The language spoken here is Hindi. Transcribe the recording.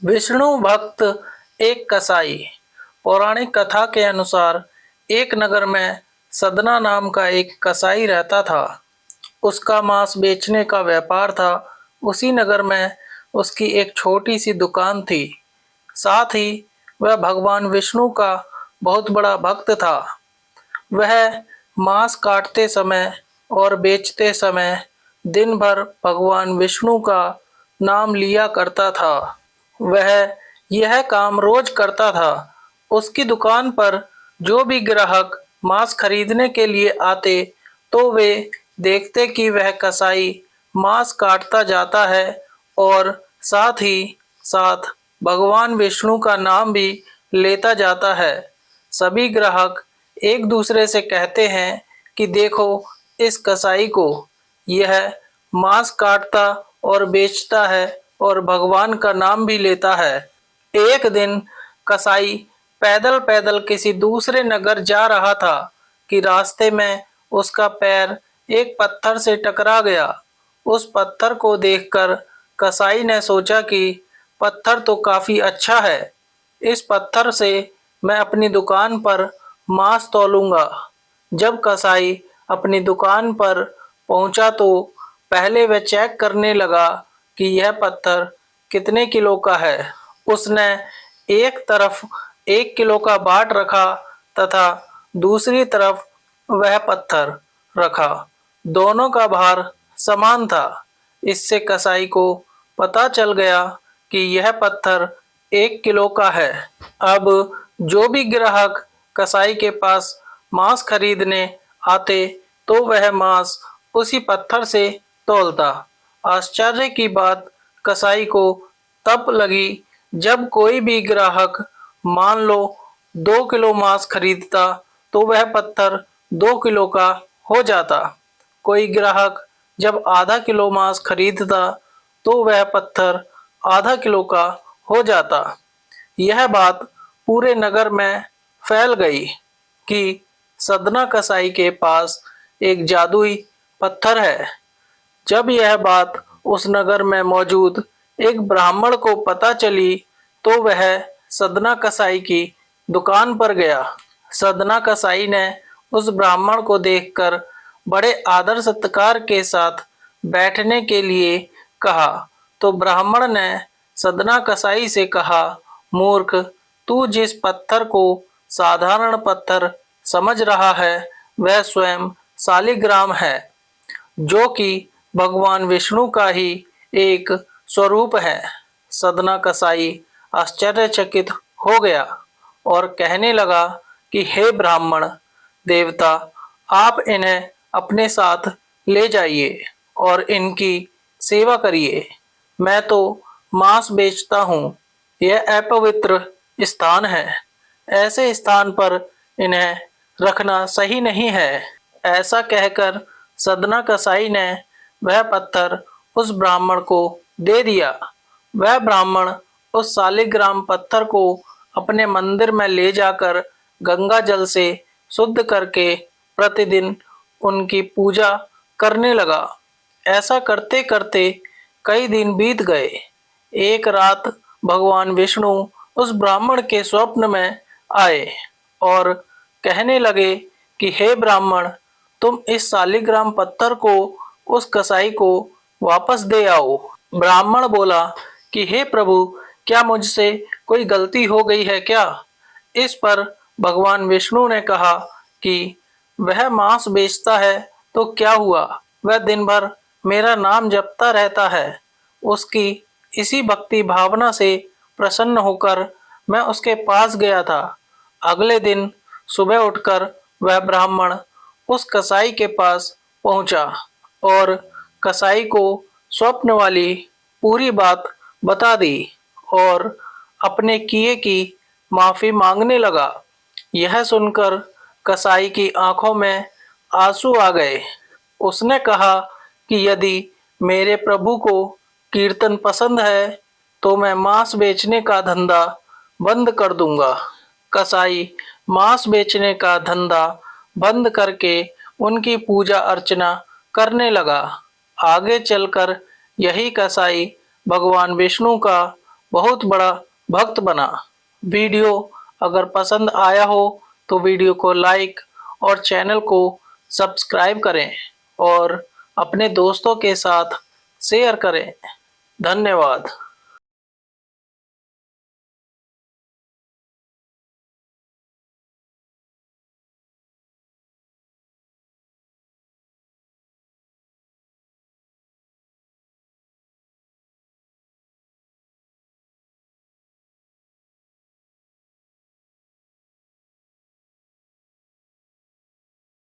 विष्णु भक्त एक कसाई। पौराणिक कथा के अनुसार एक नगर में सदना नाम का एक कसाई रहता था। उसका मांस बेचने का व्यापार था। उसी नगर में उसकी एक छोटी सी दुकान थी। साथ ही वह भगवान विष्णु का बहुत बड़ा भक्त था। वह मांस काटते समय और बेचते समय दिन भर भगवान विष्णु का नाम लिया करता था। वह यह काम रोज करता था। उसकी दुकान पर जो भी ग्राहक मांस खरीदने के लिए आते तो वे देखते कि वह कसाई मांस काटता जाता है और साथ ही साथ भगवान विष्णु का नाम भी लेता जाता है। सभी ग्राहक एक दूसरे से कहते हैं कि देखो इस कसाई को, यह मांस काटता और बेचता है और भगवान का नाम भी लेता है। एक दिन कसाई पैदल पैदल किसी दूसरे नगर जा रहा था कि रास्ते में उसका पैर एक पत्थर से टकरा गया। उस पत्थर को देखकर कसाई ने सोचा कि पत्थर तो काफी अच्छा है, इस पत्थर से मैं अपनी दुकान पर मांस तौलूंगा। जब कसाई अपनी दुकान पर पहुंचा तो पहले वह चेक करने लगा कि यह पत्थर कितने किलो का है। उसने एक तरफ 1 किलो का बाट रखा तथा दूसरी तरफ वह पत्थर रखा। दोनों का भार समान था। इससे कसाई को पता चल गया कि यह पत्थर 1 किलो का है। अब जो भी ग्राहक कसाई के पास मांस खरीदने आते तो वह मांस उसी पत्थर से तौलता। आश्चर्य की बात कसाई को तब लगी जब कोई भी ग्राहक मान लो 2 किलो मांस खरीदता तो वह पत्थर 2 किलो का हो जाता। कोई ग्राहक जब आधा किलो मांस खरीदता तो वह पत्थर आधा किलो का हो जाता। यह बात पूरे नगर में फैल गई कि सदना कसाई के पास एक जादुई पत्थर है। जब यह बात उस नगर में मौजूद एक ब्राह्मण को पता चली तो वह सदना कसाई की दुकान पर गया। सदना कसाई ने उस ब्राह्मण को देखकर बड़े आदर सत्कार के साथ बैठने के लिए कहा तो ब्राह्मण ने सदना कसाई से कहा, मूर्ख, तू जिस पत्थर को साधारण पत्थर समझ रहा है वह स्वयं शालिग्राम है, जो कि भगवान विष्णु का ही एक स्वरूप है। सदना कसाई आश्चर्यचकित हो गया और कहने लगा कि हे ब्राह्मण देवता, आप इन्हें अपने साथ ले जाइए और इनकी सेवा करिए। मैं तो मांस बेचता हूँ, यह अपवित्र स्थान है, ऐसे स्थान पर इन्हें रखना सही नहीं है। ऐसा कहकर सदना कसाई ने वह पत्थर उस ब्राह्मण को दे दिया। वह ब्राह्मण उस शालिग्राम पत्थर को अपने मंदिर में ले जाकर गंगा जल से शुद्ध करके प्रतिदिन उनकी पूजा करने लगा। ऐसा करते करते कई दिन बीत गए। एक रात भगवान विष्णु उस ब्राह्मण के स्वप्न में आए और कहने लगे कि हे ब्राह्मण, तुम इस शालिग्राम पत्थर को उस कसाई को वापस दे आओ। ब्राह्मण बोला कि हे प्रभु, क्या मुझसे कोई गलती हो गई है क्या? इस पर भगवान विष्णु ने कहा कि वह मांस बेचता है तो क्या हुआ, वह दिन भर मेरा नाम जपता रहता है। उसकी इसी भक्ति भावना से प्रसन्न होकर मैं उसके पास गया था। अगले दिन सुबह उठकर वह ब्राह्मण उस कसाई के पास पहुंचा और कसाई को स्वप्न वाली पूरी बात बता दी और अपने किए की माफी मांगने लगा। यह सुनकर कसाई की आंखों में आंसू आ गए। उसने कहा कि यदि मेरे प्रभु को कीर्तन पसंद है तो मैं मांस बेचने का धंधा बंद कर दूंगा। कसाई मांस बेचने का धंधा बंद करके उनकी पूजा अर्चना करने लगा। आगे चलकर यही कसाई भगवान विष्णु का बहुत बड़ा भक्त बना। वीडियो अगर पसंद आया हो तो वीडियो को लाइक और चैनल को सब्सक्राइब करें और अपने दोस्तों के साथ शेयर करें। धन्यवाद।